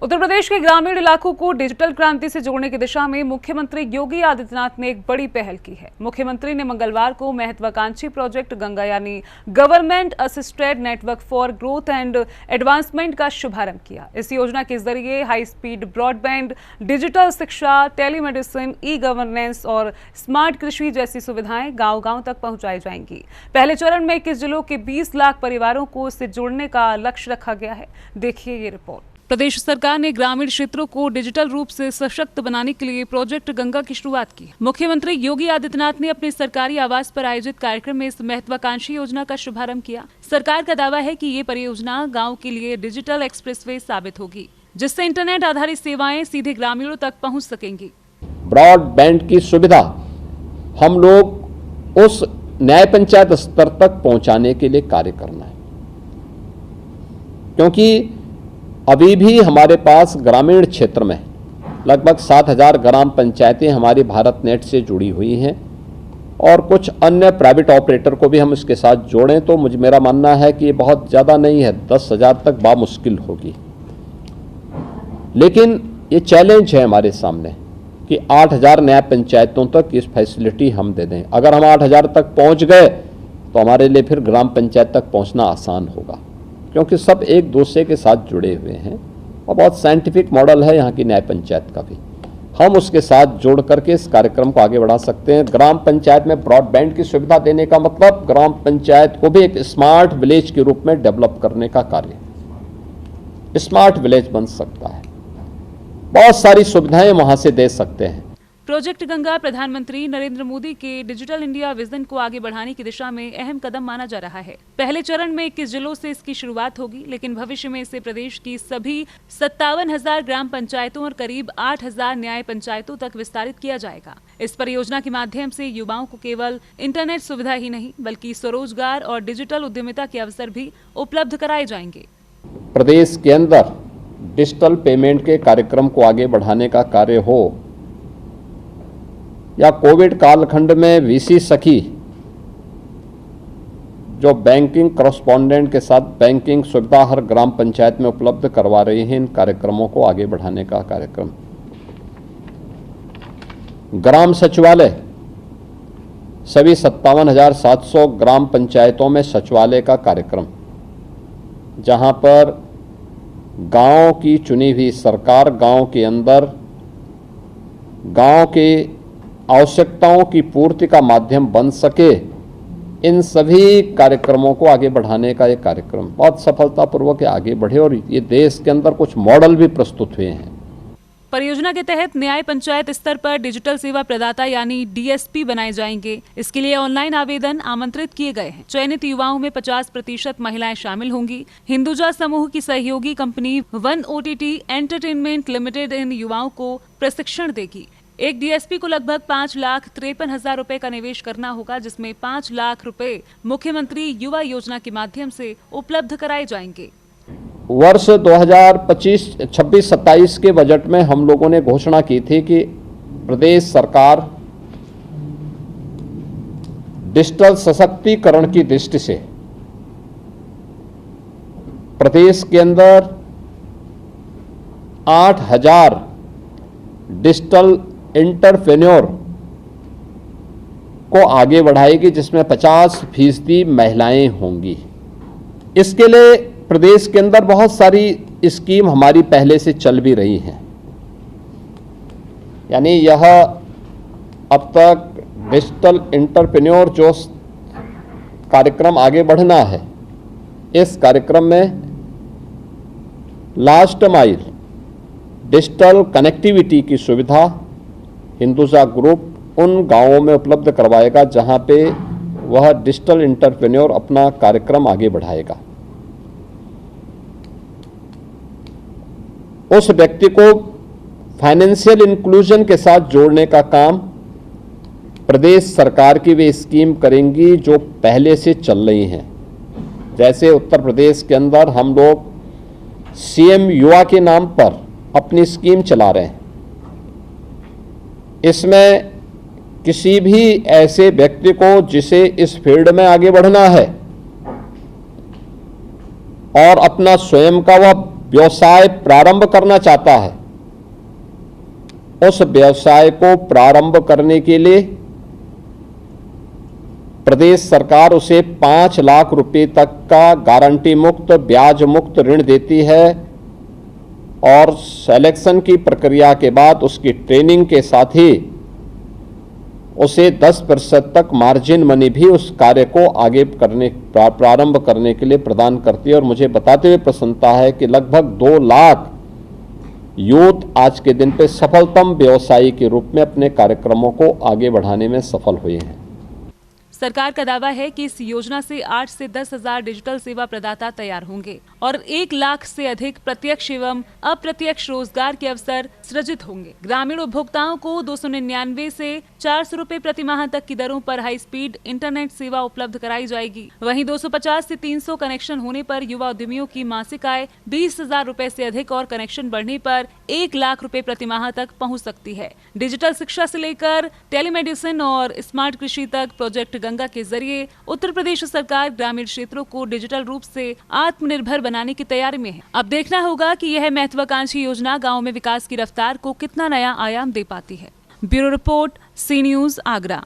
उत्तर प्रदेश के ग्रामीण इलाकों को डिजिटल क्रांति से जोड़ने की दिशा में मुख्यमंत्री योगी आदित्यनाथ ने एक बड़ी पहल की है। मुख्यमंत्री ने मंगलवार को महत्वाकांक्षी प्रोजेक्ट गंगा यानी government assisted network for growth and advancement का शुभारंभ किया। इस योजना के जरिए हाई स्पीड ब्रॉडबैंड, डिजिटल शिक्षा, टेलीमेडिसिन, ई गवर्नेंस और स्मार्ट कृषि जैसी सुविधाएं गांव-गांव तक पहुंचाई जाएंगी। पहले चरण में 21 जिलों के 20 लाख परिवारों को इससे जोड़ने का लक्ष्य रखा गया है। देखिए ये रिपोर्ट। प्रदेश सरकार ने ग्रामीण क्षेत्रों को डिजिटल रूप से सशक्त बनाने के लिए प्रोजेक्ट गंगा की शुरुआत की। मुख्यमंत्री योगी आदित्यनाथ ने अपने सरकारी आवास पर आयोजित कार्यक्रम में इस महत्वाकांक्षी योजना का शुभारंभ किया। सरकार का दावा है कि ये परियोजना गांव के लिए डिजिटल एक्सप्रेसवे साबित होगी, जिससे इंटरनेट आधारित सेवाएं सीधे ग्रामीणों तक पहुंच सकेंगी। ब्रॉडबैंड की सुविधा हम लोग उस न्याय पंचायत स्तर तक पहुंचाने के लिए कार्य करना है, क्योंकि अभी भी हमारे पास ग्रामीण क्षेत्र में लगभग 7,000 ग्राम पंचायतें हमारी भारत नेट से जुड़ी हुई हैं और कुछ अन्य प्राइवेट ऑपरेटर को भी हम इसके साथ जोड़ें तो मेरा मानना है कि ये बहुत ज़्यादा नहीं है, 10,000 तक बामुश्किल होगी। लेकिन ये चैलेंज है हमारे सामने कि 8,000 न्याय पंचायतों तक इस फैसिलिटी हम दे दें। अगर हम 8,000 तक पहुँच गए तो हमारे लिए फिर ग्राम पंचायत तक पहुँचना आसान होगा, क्योंकि सब एक दूसरे के साथ जुड़े हुए हैं और बहुत साइंटिफिक मॉडल है यहाँ की न्याय पंचायत का भी। हम उसके साथ जोड़ करके इस कार्यक्रम को आगे बढ़ा सकते हैं। ग्राम पंचायत में ब्रॉडबैंड की सुविधा देने का मतलब ग्राम पंचायत को भी एक स्मार्ट विलेज के रूप में डेवलप करने का कार्य। स्मार्ट विलेज बन सकता है, बहुत सारी सुविधाएं वहां से दे सकते हैं। प्रोजेक्ट गंगा प्रधानमंत्री नरेंद्र मोदी के डिजिटल इंडिया विजन को आगे बढ़ाने की दिशा में अहम कदम माना जा रहा है। पहले चरण में 21 जिलों से इसकी शुरुआत होगी, लेकिन भविष्य में इसे प्रदेश की सभी 57,000 ग्राम पंचायतों और करीब 8,000 न्याय पंचायतों तक विस्तारित किया जाएगा। इस परियोजना के माध्यम से युवाओं को केवल इंटरनेट सुविधा ही नहीं बल्कि स्वरोजगार और डिजिटल उद्यमिता के अवसर भी उपलब्ध कराए जाएंगे। प्रदेश के अंदर डिजिटल पेमेंट के कार्यक्रम को आगे बढ़ाने का कार्य हो या कोविड कालखंड में वीसी सखी जो बैंकिंग करस्पॉन्डेंट के साथ बैंकिंग सुविधा हर ग्राम पंचायत में उपलब्ध करवा रही हैं, इन कार्यक्रमों को आगे बढ़ाने का कार्यक्रम। ग्राम सचिवालय सभी 57,700 ग्राम पंचायतों में सचिवालय का कार्यक्रम, जहां पर गांव की चुनी हुई सरकार गांव के अंदर गांव के आवश्यकताओं की पूर्ति का माध्यम बन सके, इन सभी कार्यक्रमों को आगे बढ़ाने का ये कार्यक्रम बहुत सफलतापूर्वक आगे बढ़े और ये देश के अंदर कुछ मॉडल भी प्रस्तुत हुए हैं। परियोजना के तहत न्याय पंचायत स्तर पर डिजिटल सेवा प्रदाता यानी डीएसपी बनाए जाएंगे। इसके लिए ऑनलाइन आवेदन आमंत्रित किए गए हैं। चयनित युवाओं में 50% महिलाएं शामिल होंगी। हिंदुजा समूह की सहयोगी company One OTT Entertainment Limited इन युवाओं को प्रशिक्षण देगी। एक डीएसपी को लगभग 5,53,000 रुपए का निवेश करना होगा, जिसमें 5 लाख रुपए मुख्यमंत्री युवा योजना के माध्यम से उपलब्ध कराए जाएंगे। वर्ष 2025-26-27 के बजट में हम लोगों ने घोषणा की थी कि प्रदेश सरकार डिजिटल सशक्तिकरण की दृष्टि से प्रदेश के अंदर 8,000 डिजिटल एंटरप्रेन्योर को आगे बढ़ाएगी, जिसमें 50% महिलाएं होंगी। इसके लिए प्रदेश के अंदर बहुत सारी स्कीम हमारी पहले से चल भी रही हैं। यानी यह अब तक डिजिटल एंटरप्रेन्योर जो कार्यक्रम आगे बढ़ना है, इस कार्यक्रम में लास्ट माइल डिजिटल कनेक्टिविटी की सुविधा हिंदुजा ग्रुप उन गांवों में उपलब्ध करवाएगा जहां पे वह डिजिटल एंटरप्रेन्योर अपना कार्यक्रम आगे बढ़ाएगा। उस व्यक्ति को फाइनेंशियल इंक्लूजन के साथ जोड़ने का काम प्रदेश सरकार की वे स्कीम करेंगी जो पहले से चल रही हैं। जैसे उत्तर प्रदेश के अंदर हम लोग सीएम युवा के नाम पर अपनी स्कीम चला रहे हैं। इसमें किसी भी ऐसे व्यक्ति को जिसे इस फील्ड में आगे बढ़ना है और अपना स्वयं का वह व्यवसाय प्रारंभ करना चाहता है, उस व्यवसाय को प्रारंभ करने के लिए प्रदेश सरकार उसे 5 लाख रुपए तक का गारंटी मुक्त, ब्याज मुक्त ऋण देती है और सिलेक्शन की प्रक्रिया के बाद उसकी ट्रेनिंग के साथ ही उसे 10% तक मार्जिन मनी भी उस कार्य को आगे प्रारंभ करने के लिए प्रदान करती है। और मुझे बताते हुए प्रसन्नता है कि लगभग 2 लाख यूथ आज के दिन पे सफलतम व्यवसायी के रूप में अपने कार्यक्रमों को आगे बढ़ाने में सफल हुए हैं। सरकार का दावा है कि इस योजना से 8 से 10 हजार डिजिटल सेवा प्रदाता तैयार होंगे और 1 लाख से अधिक प्रत्यक्ष एवं अप्रत्यक्ष रोजगार के अवसर सृजित होंगे। ग्रामीण उपभोक्ताओं को 299 से 400 रुपए प्रति माह तक की दरों पर हाई स्पीड इंटरनेट सेवा उपलब्ध कराई जाएगी। वहीं 250 से 300 कनेक्शन होने पर युवा उद्यमियों की मासिक आय 20,000 रुपए से अधिक और कनेक्शन बढ़ने पर 1 लाख रुपए प्रति माह तक पहुँच सकती है। डिजिटल शिक्षा से लेकर टेलीमेडिसिन और स्मार्ट कृषि तक प्रोजेक्ट गंगा के जरिए उत्तर प्रदेश सरकार ग्रामीण क्षेत्रों को डिजिटल रूप से आत्मनिर्भर बनाने की तैयारी में है। अब देखना होगा कि यह महत्वाकांक्षी योजना गांव में विकास की रफ्तार को कितना नया आयाम दे पाती है। ब्यूरो रिपोर्ट, सी न्यूज़, आगरा।